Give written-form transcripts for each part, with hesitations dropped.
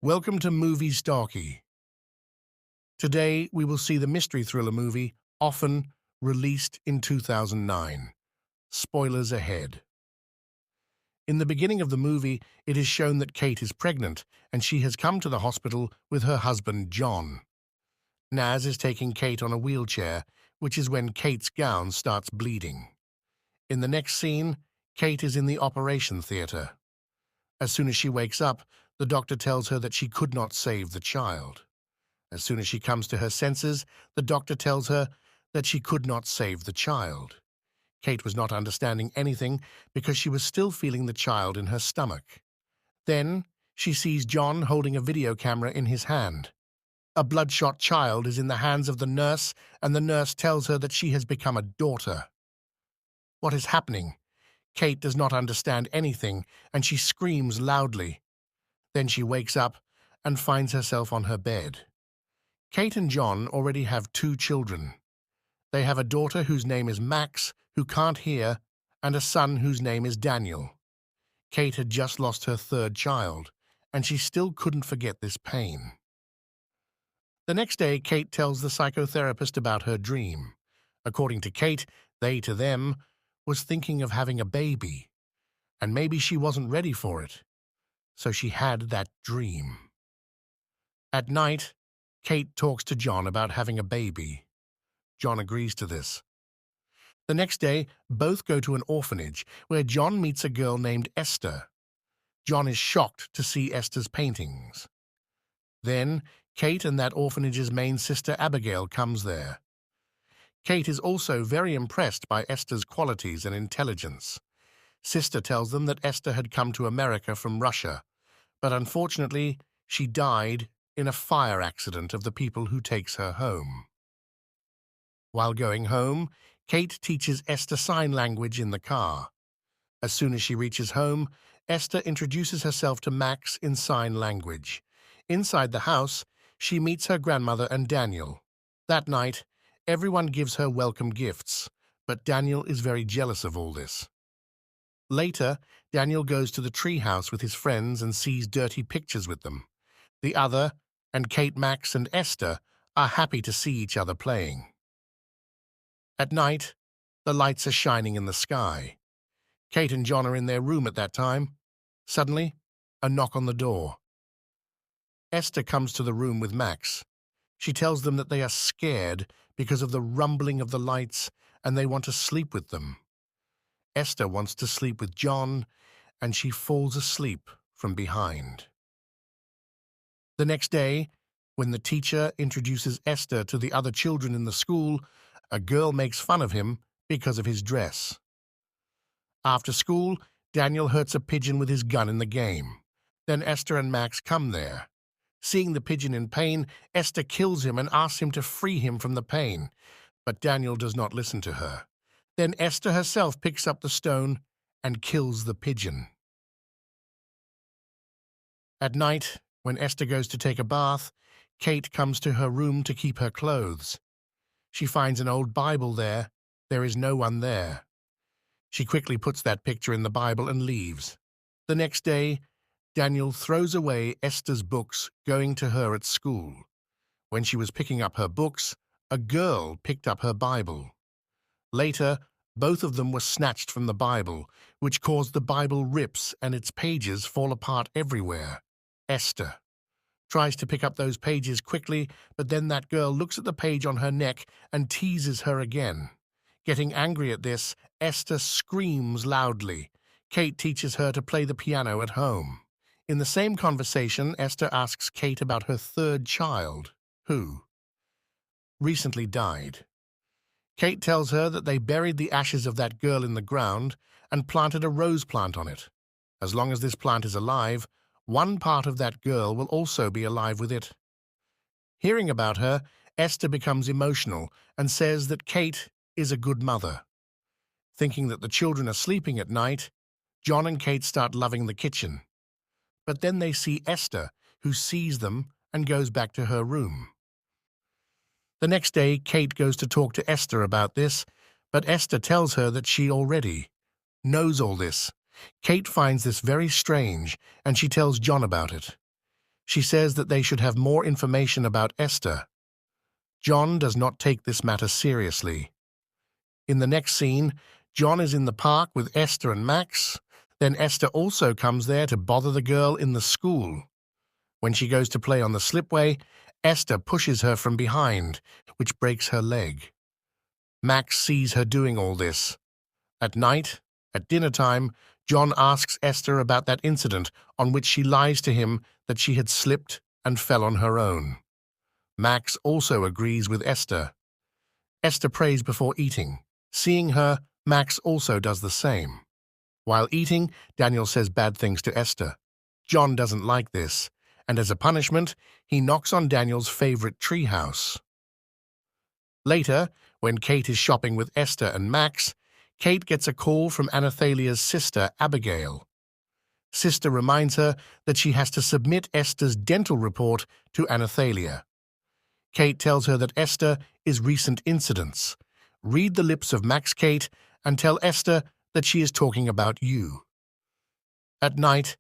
Welcome to Movieztalky. Today we will see the mystery thriller movie Orphan, released in 2009. Spoilers ahead. In the beginning of the movie, it is shown that Kate is pregnant and she has come to the hospital with her husband John. Naz is taking Kate on a wheelchair, which is when Kate's gown starts bleeding. In the next scene, Kate is in the operation theater. As soon as she wakes up, the doctor tells her that she could not save the child. As soon as she comes to her senses, the doctor tells her that she could not save the child. Kate was not understanding anything because she was still feeling the child in her stomach. Then she sees John holding a video camera in his hand. A bloodshot child is in the hands of the nurse, and the nurse tells her that she has become a daughter. What is happening? Kate does not understand anything, and she screams loudly. Then she wakes up and finds herself on her bed. Kate and John already have 2 children. They have a daughter whose name is Max, who can't hear, and a son whose name is Daniel. Kate had just lost her 3rd child, and she still couldn't forget this pain. The next day, Kate tells the psychotherapist about her dream. According to Kate, they to them was thinking of having a baby, and maybe she wasn't ready for it. So she had that dream. At night, Kate talks to John about having a baby. John agrees to this. The next day, both go to an orphanage where John meets a girl named Esther. John is shocked to see Esther's paintings. Then, Kate and that orphanage's main sister Abigail comes there. Kate is also very impressed by Esther's qualities and intelligence. Sister tells them that Esther had come to America from Russia, but unfortunately, she died in a fire accident of the people who takes her home. While going home, Kate teaches Esther sign language in the car. As soon as she reaches home, Esther introduces herself to Max in sign language. Inside the house, she meets her grandmother and Daniel. That night, everyone gives her welcome gifts, but Daniel is very jealous of all this. Later, Daniel goes to the treehouse with his friends and sees dirty pictures with them. The other, and Kate, Max, and Esther, are happy to see each other playing. At night, the lights are shining in the sky. Kate and John are in their room at that time. Suddenly, a knock on the door. Esther comes to the room with Max. She tells them that they are scared because of the rumbling of the lights and they want to sleep with them. Esther wants to sleep with John, and she falls asleep from behind. The next day, when the teacher introduces Esther to the other children in the school, a girl makes fun of him because of his dress. After school, Daniel hurts a pigeon with his gun in the game. Then Esther and Max come there. Seeing the pigeon in pain, Esther kills him and asks him to free him from the pain, but Daniel does not listen to her. Then Esther herself picks up the stone and kills the pigeon. At night, when Esther goes to take a bath, Kate comes to her room to keep her clothes. She finds an old Bible there. There is no one there. She quickly puts that picture in the Bible and leaves. The next day, Daniel throws away Esther's books going to her at school. When she was picking up her books, a girl picked up her Bible. Later, both of them were snatched from the Bible, which caused the Bible rips and its pages fall apart everywhere. Esther tries to pick up those pages quickly, but then that girl looks at the page on her neck and teases her again. Getting angry at this, Esther screams loudly. Kate teaches her to play the piano at home. In the same conversation, Esther asks Kate about her 3rd child, who recently died. Kate tells her that they buried the ashes of that girl in the ground and planted a rose plant on it. As long as this plant is alive, one part of that girl will also be alive with it. Hearing about her, Esther becomes emotional and says that Kate is a good mother. Thinking that the children are sleeping at night, John and Kate start loving the kitchen. But then they see Esther, who sees them and goes back to her room. The next day, Kate goes to talk to Esther about this, but Esther tells her that she already knows all this. Kate finds this very strange, and she tells John about it. She says that they should have more information about Esther. John does not take this matter seriously. In the next scene, John is in the park with Esther and Max. Then Esther also comes there to bother the girl in the school. When she goes to play on the slipway, Esther pushes her from behind, which breaks her leg. Max sees her doing all this. At night, at dinner time, John asks Esther about that incident on which she lies to him that she had slipped and fell on her own. Max also agrees with Esther. Esther prays before eating. Seeing her, Max also does the same. While eating, Daniel says bad things to Esther. John doesn't like this, and as a punishment, he knocks on Daniel's favorite treehouse. Later, when Kate is shopping with Esther and Max, Kate gets a call from Anathalia's sister, Abigail. Sister reminds her that she has to submit Esther's dental report to Anathalia. Kate tells her that Esther is recent incidents. Read the lips of Max, Kate, and tell Esther that she is talking about you. At night,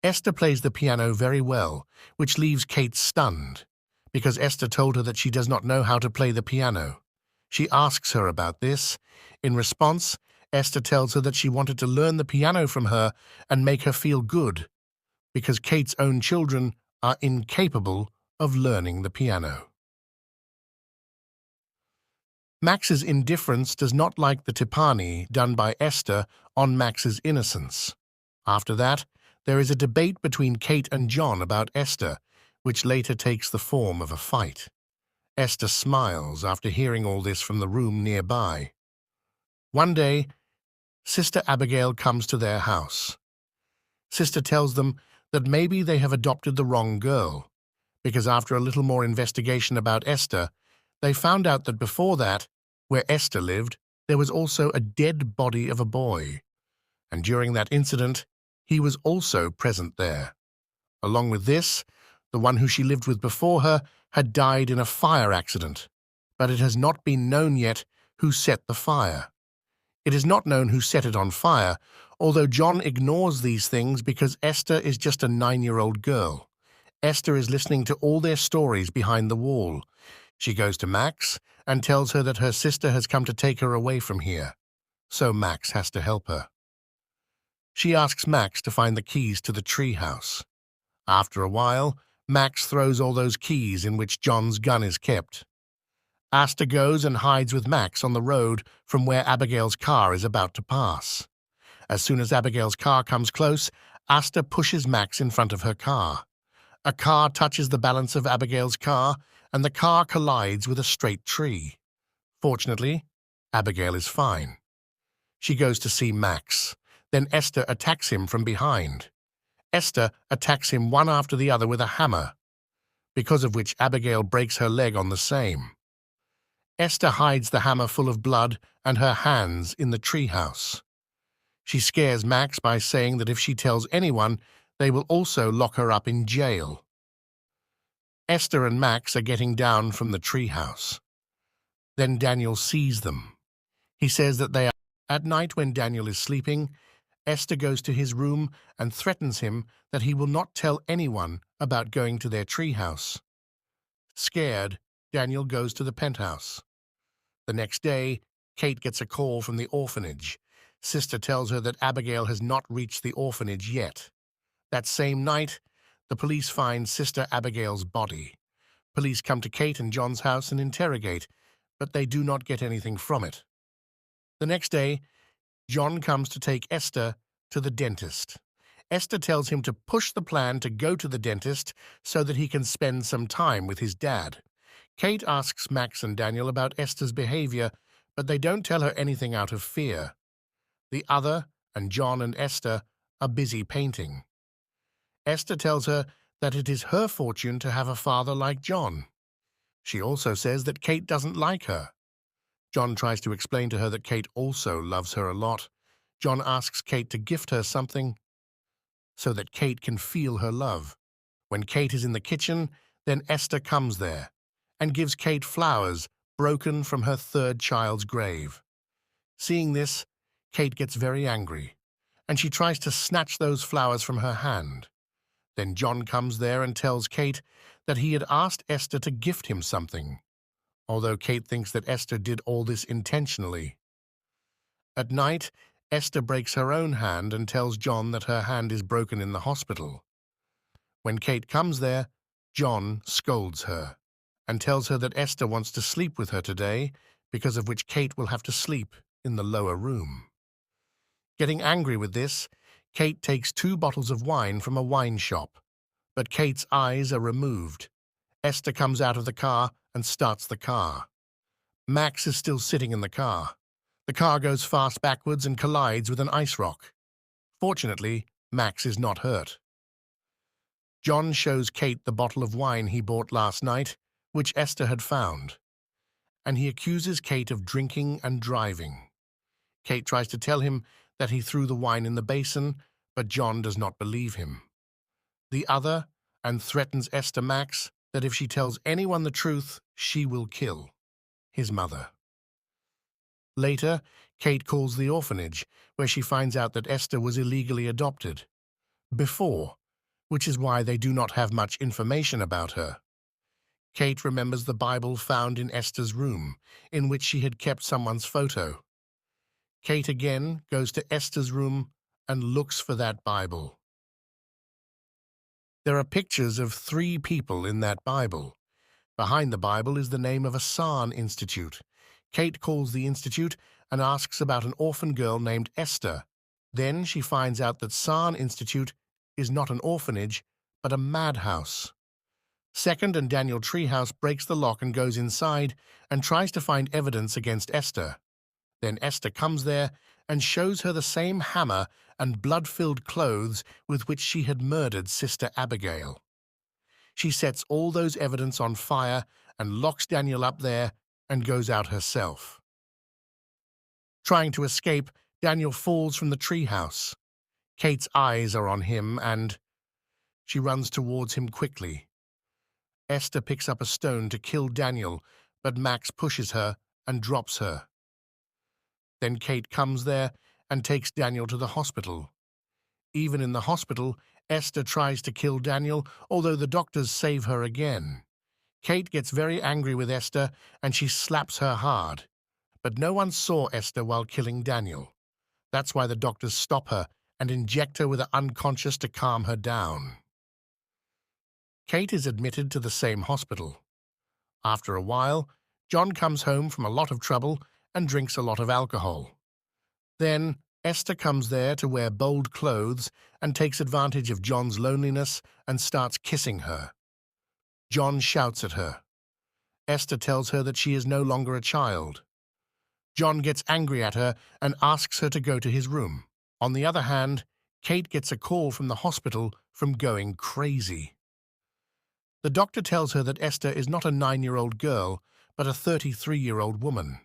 Esther plays the piano very well, which leaves Kate stunned, because Esther told her that she does not know how to play the piano. She asks her about this. In response, Esther tells her that she wanted to learn the piano from her and make her feel good, because Kate's own children are incapable of learning the piano. Max's indifference does not like the tipani done by Esther on Max's innocence. After that, there is a debate between Kate and John about Esther, which later takes the form of a fight. Esther smiles after hearing all this from the room nearby. One day, Sister Abigail comes to their house. Sister tells them that maybe they have adopted the wrong girl, because after a little more investigation about Esther, they found out that before that, where Esther lived, there was also a dead body of a boy, and during that incident, he was also present there. Along with this, the one who she lived with before her had died in a fire accident, but it has not been known yet who set the fire. It is not known who set it on fire, although John ignores these things because Esther is just a 9-year-old girl. Esther is listening to all their stories behind the wall. She goes to Max and tells her that her sister has come to take her away from here, so Max has to help her. She asks Max to find the keys to the treehouse. After a while, Max throws all those keys in which John's gun is kept. Esther goes and hides with Max on the road from where Abigail's car is about to pass. As soon as Abigail's car comes close, Esther pushes Max in front of her car. A car touches the balance of Abigail's car, and the car collides with a straight tree. Fortunately, Abigail is fine. She goes to see Max. Then Esther attacks him from behind. Esther attacks him one after the other with a hammer, because of which Abigail breaks her leg on the same. Esther hides the hammer full of blood and her hands in the treehouse. She scares Max by saying that if she tells anyone, they will also lock her up in jail. Esther and Max are getting down from the treehouse. Then Daniel sees them. He says that they are. At night when Daniel is sleeping, Esther goes to his room and threatens him that he will not tell anyone about going to their treehouse. Scared, Daniel goes to the penthouse. The next day, Kate gets a call from the orphanage. Sister tells her that Abigail has not reached the orphanage yet. That same night, the police find Sister Abigail's body. Police come to Kate and John's house and interrogate, but they do not get anything from it. The next day, John comes to take Esther to the dentist. Esther tells him to push the plan to go to the dentist so that he can spend some time with his dad. Kate asks Max and Daniel about Esther's behavior, but they don't tell her anything out of fear. The other, and John and Esther, are busy painting. Esther tells her that it is her fortune to have a father like John. She also says that Kate doesn't like her. John tries to explain to her that Kate also loves her a lot. John asks Kate to gift her something so that Kate can feel her love. When Kate is in the kitchen, then Esther comes there and gives Kate flowers broken from her third child's grave. Seeing this, Kate gets very angry, and she tries to snatch those flowers from her hand. Then John comes there and tells Kate that he had asked Esther to gift him something, although Kate thinks that Esther did all this intentionally. At night, Esther breaks her own hand and tells John that her hand is broken in the hospital. When Kate comes there, John scolds her and tells her that Esther wants to sleep with her today, because of which Kate will have to sleep in the lower room. Getting angry with this, Kate takes 2 bottles of wine from a wine shop, but Kate's eyes are removed. Esther comes out of the car and starts the car. Max is still sitting in the car. The car goes fast backwards and collides with an ice rock. Fortunately, Max is not hurt. John shows Kate the bottle of wine he bought last night, which Esther had found, and he accuses Kate of drinking and driving. Kate tries to tell him that he threw the wine in the basin, but John does not believe him. The other, and threatens Esther Max that if she tells anyone the truth, she will kill his mother. Later, Kate calls the orphanage, where she finds out that Esther was illegally adopted before, which is why they do not have much information about her. Kate remembers the Bible found in Esther's room, in which she had kept someone's photo. Kate again goes to Esther's room and looks for that Bible. There are pictures of 3 people in that Bible. Behind the Bible is the name of a San Institute. Kate calls the institute and asks about an orphan girl named Esther. Then she finds out that San Institute is not an orphanage, but a madhouse. Second and Daniel Treehouse breaks the lock and goes inside and tries to find evidence against Esther. Then Esther comes there and shows her the same hammer and blood-filled clothes with which she had murdered Sister Abigail. She sets all those evidence on fire and locks Daniel up there and goes out herself. Trying to escape, Daniel falls from the treehouse. Kate's eyes are on him and she runs towards him quickly. Esther picks up a stone to kill Daniel, but Max pushes her and drops her. Then Kate comes there and takes Daniel to the hospital. Even in the hospital, Esther tries to kill Daniel, although the doctors save her again. Kate gets very angry with Esther and she slaps her hard. But no one saw Esther while killing Daniel. That's why the doctors stop her and inject her with an unconscious to calm her down. Kate is admitted to the same hospital. After a while, John comes home from a lot of trouble and drinks a lot of alcohol. Then Esther comes there to wear bold clothes and takes advantage of John's loneliness and starts kissing her. John shouts at her. Esther tells her that she is no longer a child. John gets angry at her and asks her to go to his room. On the other hand, Kate gets a call from the hospital from going crazy. The doctor tells her that Esther is not a 9-year-old girl, but a 33-year-old woman.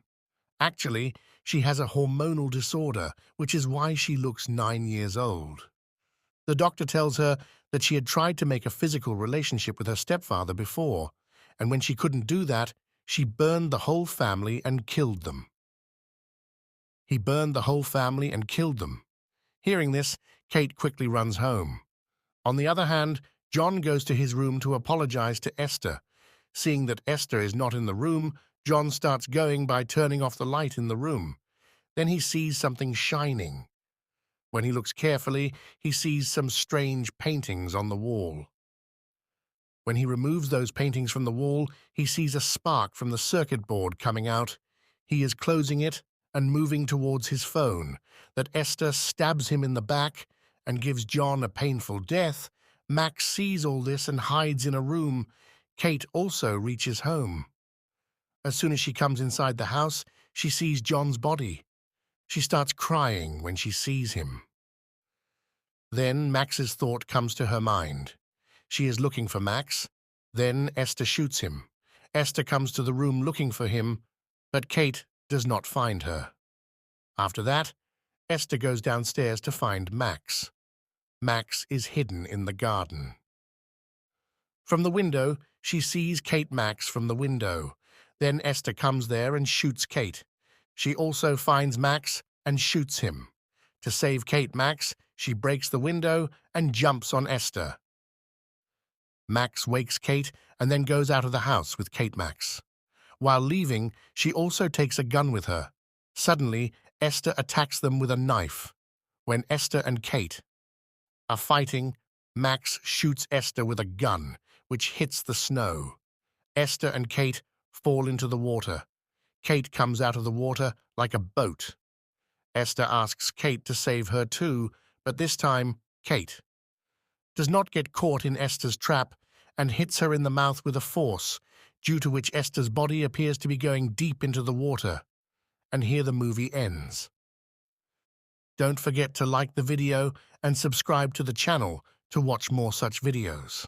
Actually, she has a hormonal disorder, which is why she looks 9 years old. The doctor tells her that she had tried to make a physical relationship with her stepfather before, and when she couldn't do that, she burned the whole family and killed them. He burned the whole family and killed them. Hearing this, Kate quickly runs home. On the other hand, John goes to his room to apologize to Esther. Seeing that Esther is not in the room, John starts going by turning off the light in the room. Then he sees something shining. When he looks carefully, he sees some strange paintings on the wall. When he removes those paintings from the wall, he sees a spark from the circuit board coming out. He is closing it and moving towards his phone. That Esther stabs him in the back and gives John a painful death. Max sees all this and hides in a room. Kate also reaches home. As soon as she comes inside the house, she sees John's body. She starts crying when she sees him. Then Max's thought comes to her mind. She is looking for Max. Then Esther shoots him. Esther comes to the room looking for him, but Kate does not find her. After that, Esther goes downstairs to find Max. Max is hidden in the garden. From the window, she sees Kate Max from the window. Then Esther comes there and shoots Kate. She also finds Max and shoots him. To save Kate Max, she breaks the window and jumps on Esther. Max wakes Kate and then goes out of the house with Kate Max. While leaving, she also takes a gun with her. Suddenly, Esther attacks them with a knife. When Esther and Kate are fighting, Max shoots Esther with a gun, which hits the snow. Esther and Kate fall into the water. Kate comes out of the water like a boat. Esther asks Kate to save her too, but this time, Kate does not get caught in Esther's trap and hits her in the mouth with a force, due to which Esther's body appears to be going deep into the water. And here the movie ends. Don't forget to like the video and subscribe to the channel to watch more such videos.